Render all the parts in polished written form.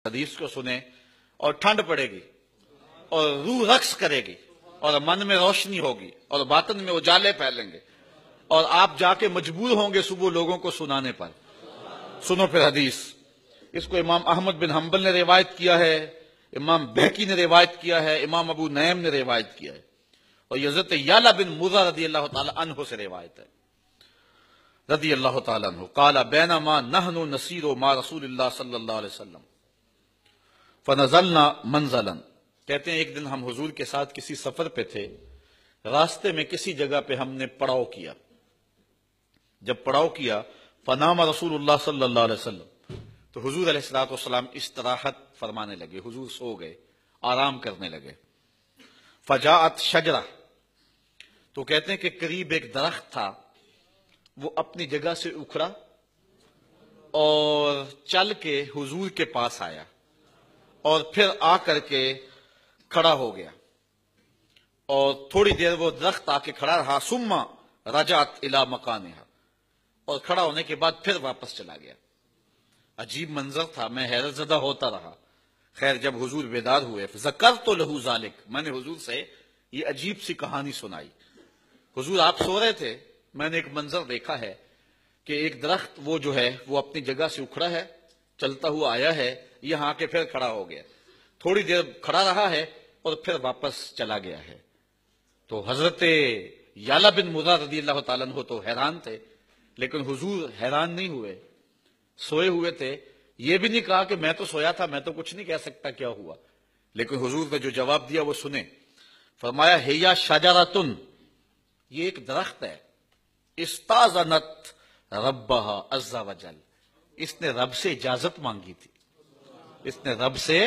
حدیث کو سنے اور ٹھنڈ پڑے گی اور روح رقص کرے گی اور من میں روشنی ہوگی اور باطن میں اجالے پھیلیں گے اور آپ جا کے مجبور ہوں گے صبح لوگوں کو سنانے پر. سنو پھر حدیث. اس کو امام احمد بن حنبل نے روایت کیا ہے, امام بہقی نے روایت کیا ہے, امام ابو نعیم نے روایت کیا ہے, اور یہ حضرت یعلا بن مرہ رضی اللہ تعالی عنہ سے روایت ہے رضی اللہ تعالی عنہ. قال بینما نحن نسیر مع رسول اللہ صلی اللہ علیہ وسلم فنزلنا منزلا. کہتے ہیں ایک دن ہم حضور کے ساتھ کسی سفر پہ تھے, راستے میں کسی جگہ پہ ہم نے پڑاؤ کیا. جب پڑاؤ کیا فنام رسول اللہ صلی اللہ علیہ وسلم, تو حضور علیہ الصلوۃ والسلام استراحت فرمانے لگے, حضور سو گئے, آرام کرنے لگے. فجاءت شجرہ, تو کہتے ہیں کہ قریب ایک درخت تھا, وہ اپنی جگہ سے اکھڑا اور چل کے حضور کے پاس آیا اور پھر آ کر کے کھڑا ہو گیا, اور تھوڑی دیر وہ درخت آ کے کھڑا رہا. ثم رجعت الی مکانہا, اور کھڑا ہونے کے بعد پھر واپس چلا گیا. عجیب منظر تھا, میں حیرت زدہ ہوتا رہا. خیر جب حضور بیدار ہوئے ذکرت لہ ذالک, میں نے حضور سے یہ عجیب سی کہانی سنائی. حضور آپ سو رہے تھے, میں نے ایک منظر دیکھا ہے کہ ایک درخت وہ جو ہے وہ اپنی جگہ سے اکھڑا ہے, چلتا ہوا آیا ہے, یہاں کے پھر کھڑا ہو گیا, تھوڑی دیر کھڑا رہا ہے اور پھر واپس چلا گیا ہے. تو حضرت یعلا بن مرہ رضی اللہ تعالیٰ عنہ تو حیران تھے, لیکن حضور حیران نہیں ہوئے, سوئے ہوئے تھے. یہ بھی نہیں کہا کہ میں تو سویا تھا, میں تو کچھ نہیں کہہ سکتا کیا ہوا, لیکن حضور نے جو جواب دیا وہ سنیں. فرمایا ہیا شجرۃ, یہ ایک درخت ہے, استاذنت ربہا عز وجل, اس نے رب سے اجازت مانگی تھی, اس نے رب سے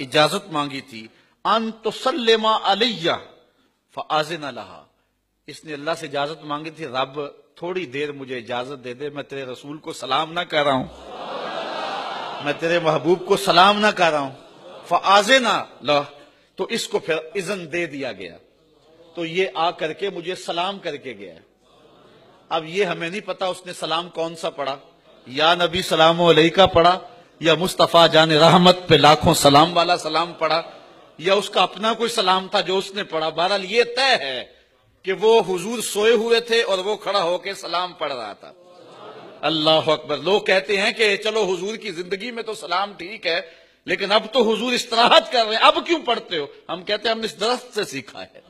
اجازت مانگی تھی. ان تسلم علیہ فآذن لہا, اس نے اللہ سے اجازت مانگی تھی, رب تھوڑی دیر مجھے اجازت دے دے, میں تیرے رسول کو سلام نہ کر رہا ہوں, میں تیرے محبوب کو سلام نہ کر رہا ہوں. فآذن لہ, تو اس کو پھر اذن دے دیا گیا, تو یہ آ کر کے مجھے سلام کر کے گیا. اب یہ ہمیں نہیں پتا اس نے سلام کون سا پڑھا, یا نبی سلام علیکہ پڑھا, یا مصطفیٰ جان رحمت پہ لاکھوں سلام والا سلام پڑھا, یا اس کا اپنا کوئی سلام تھا جو اس نے پڑھا. بہرحال یہ طے ہے کہ وہ حضور سوئے ہوئے تھے اور وہ کھڑا ہو کے سلام پڑھ رہا تھا. اللہ اکبر. لوگ کہتے ہیں کہ چلو حضور کی زندگی میں تو سلام ٹھیک ہے, لیکن اب تو حضور استراحت کر رہے ہیں, اب کیوں پڑھتے ہو؟ ہم کہتے ہیں ہم نے اس درخت سے سیکھا ہے.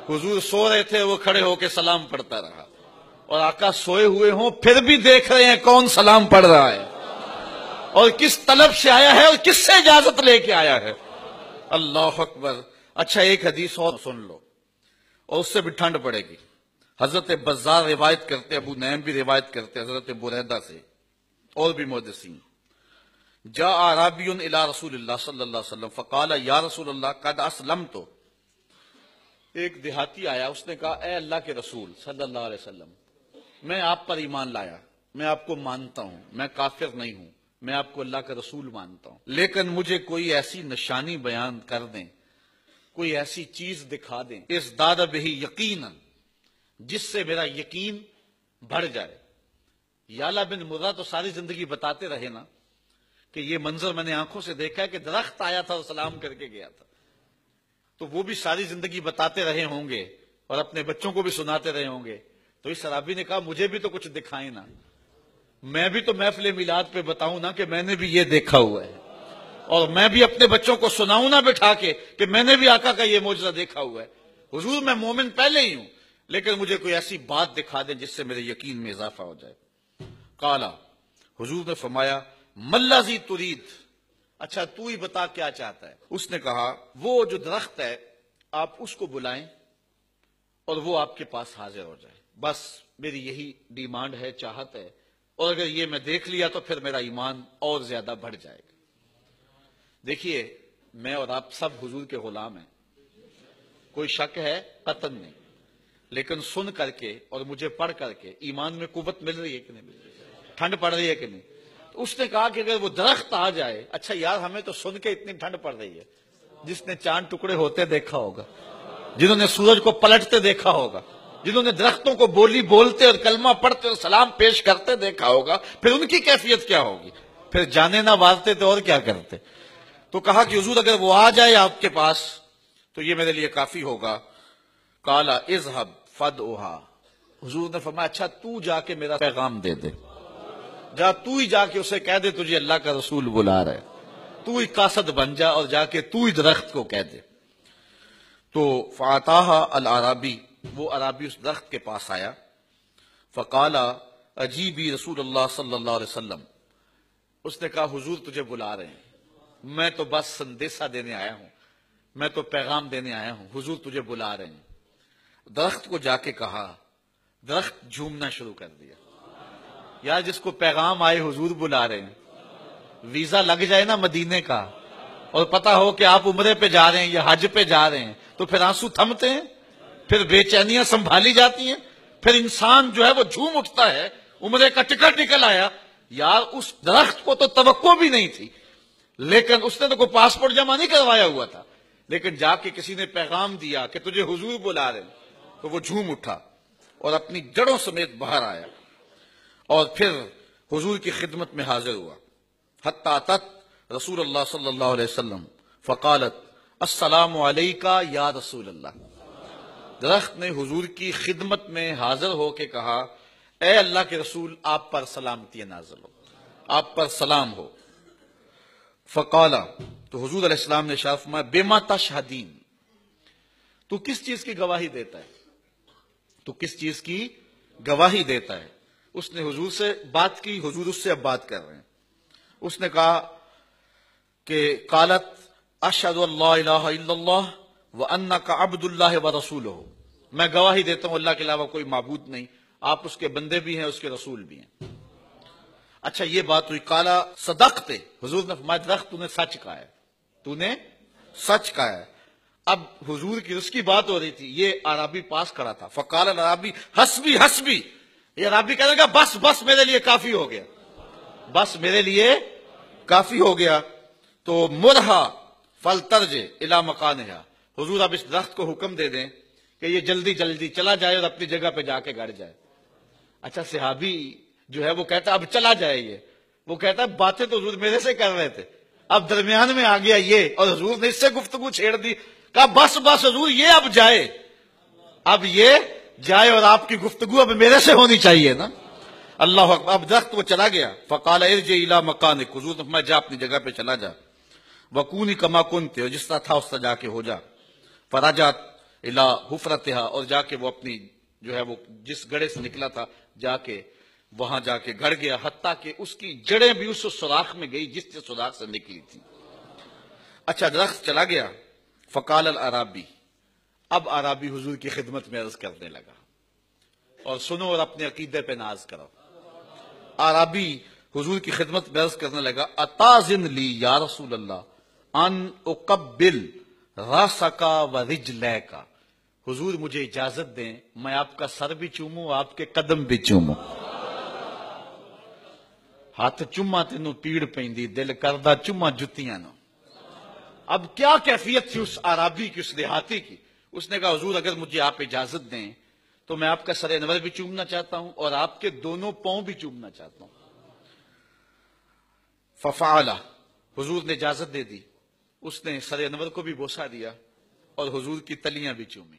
حضور سو رہے تھے, وہ کھڑے ہو کے سلام پڑھتا رہا, اور آقا سوئے ہوئے ہوں پھر بھی دیکھ رہے ہیں کون سلام پڑھ رہا ہے اور کس طلب سے آیا ہے اور کس سے اجازت لے کے آیا ہے. اللہ اکبر. اچھا ایک حدیث اور سن لو, اور اس سے بھی ٹھنڈ پڑے گی. حضرت بزار روایت کرتے, ابو نعیم بھی روایت کرتے حضرت بریدہ سے, اور بھی محدثین. جاء اعرابی الی رسول اللہ صلی اللہ علیہ وسلم فقال یا رسول اللہ قد اسلمت. ایک دیہاتی آیا, اس نے کہا اے اللہ کے رسول صلی اللہ علیہ وسلم, میں آپ پر ایمان لایا, میں آپ کو مانتا ہوں, میں کافر نہیں ہوں, میں آپ کو اللہ کا رسول مانتا ہوں, لیکن مجھے کوئی ایسی نشانی بیان کر دیں, کوئی ایسی چیز دکھا دیں, ازداد بہ یقینا, جس سے میرا یقین بڑھ جائے. یعلا بن مرہ تو ساری زندگی بتاتے رہے نا کہ یہ منظر میں نے آنکھوں سے دیکھا ہے کہ درخت آیا تھا اور سلام کر کے گیا تھا, تو وہ بھی ساری زندگی بتاتے رہے ہوں گے اور اپنے بچوں کو بھی سناتے رہے ہوں گے. تو اس صحابی نے کہا مجھے بھی تو کچھ دکھائیں نا, میں بھی تو محفل میلاد پہ بتاؤں نا کہ میں نے بھی یہ دیکھا ہوا ہے, اور میں بھی اپنے بچوں کو سناؤں نا بٹھا کے کہ میں نے بھی آقا کا یہ معجزہ دیکھا ہوا ہے. حضور میں مومن پہلے ہی ہوں, لیکن مجھے کوئی ایسی بات دکھا دیں جس سے میرے یقین میں اضافہ ہو جائے. قالا, حضور نے فرمایا ملذی ترید, اچھا تو ہی بتا کیا چاہتا ہے. اس نے کہا وہ جو درخت ہے آپ اس کو بلائیں اور وہ آپ کے پاس حاضر ہو جائے, بس میری یہی ڈیمانڈ ہے, چاہت ہے, اور اگر یہ میں دیکھ لیا تو پھر میرا ایمان اور زیادہ بڑھ جائے گا. دیکھیے میں اور آپ سب حضور کے غلام ہیں, کوئی شک ہے قطعاً نہیں, لیکن سن کر کے اور مجھے پڑھ کر کے ایمان میں قوت مل رہی ہے کہ نہیں مل رہی, ٹھنڈ پڑ رہی ہے کہ نہیں. اس نے کہا کہ اگر وہ درخت آ جائے, اچھا یار ہمیں تو سن کے اتنی ٹھنڈ پڑ رہی ہے, جس نے چاند ٹکڑے ہوتے دیکھا ہوگا, جنہوں نے سورج کو پلٹتے دیکھا ہوگا, جنہوں نے درختوں کو بولی بولتے اور کلمہ پڑھتے اور سلام پیش کرتے دیکھا ہوگا, پھر ان کی کیفیت کیا ہوگی, پھر جانے نہ مارتے تو اور کیا کرتے. تو کہا کہ حضور اگر وہ آ جائے آپ کے پاس تو یہ میرے لیے کافی ہوگا. قالا اذهب فادعها. حضور نے فرمایا اچھا تو جا کے میرا پیغام دے دے، جا تو ہی جا کے اسے کہہ دے تجھے اللہ کا رسول بلا رہا ہے، تو ہی قاصد بن جا اور جا کے تو ہی درخت کو کہہ دے. تو فاتاها العرابی، وہ عرابی اس درخت کے پاس آیا. فقال اجیبی رسول اللہ صلی اللہ علیہ وسلم. اس نے کہا حضور تجھے بلا رہے ہیں، میں تو بس سندیسہ دینے آیا ہوں، میں تو پیغام دینے آیا ہوں، حضور تجھے بلا رہے ہیں. درخت کو جا کے کہا، درخت جھومنا شروع کر دیا. یار جس کو پیغام آئے حضور بلا رہے ہیں، ویزا لگ جائے نا مدینے کا اور پتا ہو کہ آپ عمرے پہ جا رہے ہیں یا حج پہ جا رہے ہیں تو پھر آنسو تھمتے ہیں، پھر بے چینیاں سنبھالی جاتی ہیں، پھر انسان جو ہے وہ جھوم اٹھتا ہے. عمرے کا ٹکٹ نکل آیا. یار اس درخت کو تو توقع بھی نہیں تھی، لیکن اس نے تو کوئی پاسپورٹ جمع نہیں کروایا ہوا تھا، لیکن جا کے کسی نے پیغام دیا کہ تجھے حضور بلا رہے ہیں تو وہ جھوم اٹھا اور اپنی جڑوں سمیت باہر آیا اور پھر حضور کی خدمت میں حاضر ہوا. حتی اتت رسول اللہ صلی اللہ علیہ وسلم فقالت السلام علیکہ یا رسول اللہ. درخت نے حضور کی خدمت میں حاضر ہو کے کہا اے اللہ کے رسول آپ پر سلامتی نازل ہو، آپ پر سلام ہو. فقالا، تو حضور علیہ السلام نے ارشاد فرمایا بما تشہدین، تو کس چیز کی گواہی دیتا ہے، تو کس چیز کی گواہی دیتا ہے. اس نے حضور سے بات کی، حضور اس سے اب بات کر رہے ہیں. اس نے کہا کہ قالت اشہد ان لا الہ الا اللہ وانک عبد اللہ ورسولہ، میں گواہی دیتا ہوں اللہ کے علاوہ کوئی معبود نہیں، آپ اس کے بندے بھی ہیں اس کے رسول بھی ہیں. اچھا یہ بات ہوئی. قالا صدقت، حضور نے فرمایا درخت تو نے سچ کہا ہے، تو نے سچ کہا ہے. اب حضور کی اس کی بات ہو رہی تھی، یہ عربی پاس کھڑا تھا. فقال العربی حسبی حسبی، یہ عربی کہنے لگا بس بس میرے لیے کافی ہو گیا، بس میرے لیے کافی ہو گیا. تو مرہا فلترج الی مکانہا، حضور اب اس درخت کو حکم دے دیں کہ یہ جلدی جلدی چلا جائے اور اپنی جگہ پہ جا کے گڑ جائے. اچھا صحابی جو ہے وہ کہتا ہے اب چلا جائے، یہ وہ کہتا ہے باتیں تو حضور میرے سے کر رہے تھے، اب درمیان میں آ گیا یہ اور حضور نے اس سے گفتگو چھیڑ دی. کہا بس بس حضور یہ اب جائے، اب یہ جائے اور آپ کی گفتگو اب میرے سے ہونی چاہیے نا. اللہ اکبر. اب درخت وہ چلا گیا. فقال ارجع الی مکانک، حضور نے فرمایا جا اپنی جگہ پہ چلا جا. وکونی کما کنت، اور جس طرح تھا اس طرح جا کے ہو جا. فرجعت الی حفرتھا، اور جا کے وہ اپنی جو ہے وہ جس گڑھے سے نکلا تھا جا کے وہاں جا کے گڑ گیا، حتیٰ کہ اس کی جڑیں بھی اس سوراخ میں گئی جس سے سوراخ سے نکلی تھی. اچھا درخت چلا گیا. فقال العرابی، اب عرابی حضور کی خدمت میں عرض کرنے لگا، اور سنو اور اپنے عقیدے پہ ناز کرو. عرابی حضور کی خدمت میں عرض کرنے لگا اتاذن لی یا رسول اللہ ان اقبل راسکا و رجلیکا، حضور مجھے اجازت دیں میں آپ کا سر بھی چوموں آپ کے قدم بھی چوموں. ہاتھ چما تینوں پیڑ پیندی، دل کردہ چما جتیاں نو. اب کیا کیفیت تھی اس عرابی کی، اس دیہاتی کی. اس نے کہا حضور اگر مجھے آپ اجازت دیں تو میں آپ کا سر انور بھی چومنا چاہتا ہوں اور آپ کے دونوں پاؤں بھی چومنا چاہتا ہوں. ففعل، حضور نے اجازت دے دی. اس نے سر انور کو بھی بوسہ دیا اور حضور کی تلیاں بھی چومی.